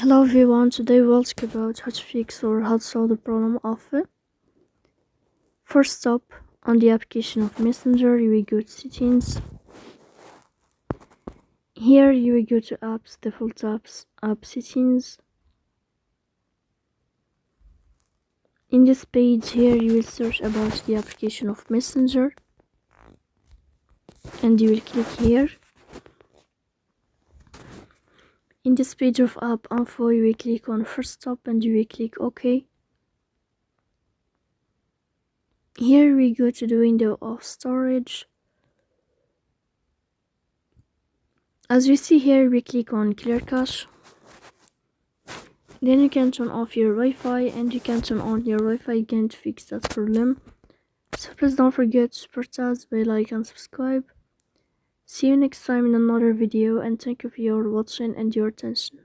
Hello everyone, today we'll talk about how to fix or how to solve the problem of Forcestop on the application of Messenger. You will go to settings. Here you will go to apps, default apps, app settings. In this page here you will search about the application of Messenger and you will click here. In this page of app info you will click on Forcestop and you will click OK. Here we go to the window of storage. As you see here, we click on clear cache. Then you can turn off your Wi-Fi and you can turn on your Wi-Fi again to fix that problem. So please don't forget to support us by like and subscribe. See you next time in another video and thank you for your watching and your attention.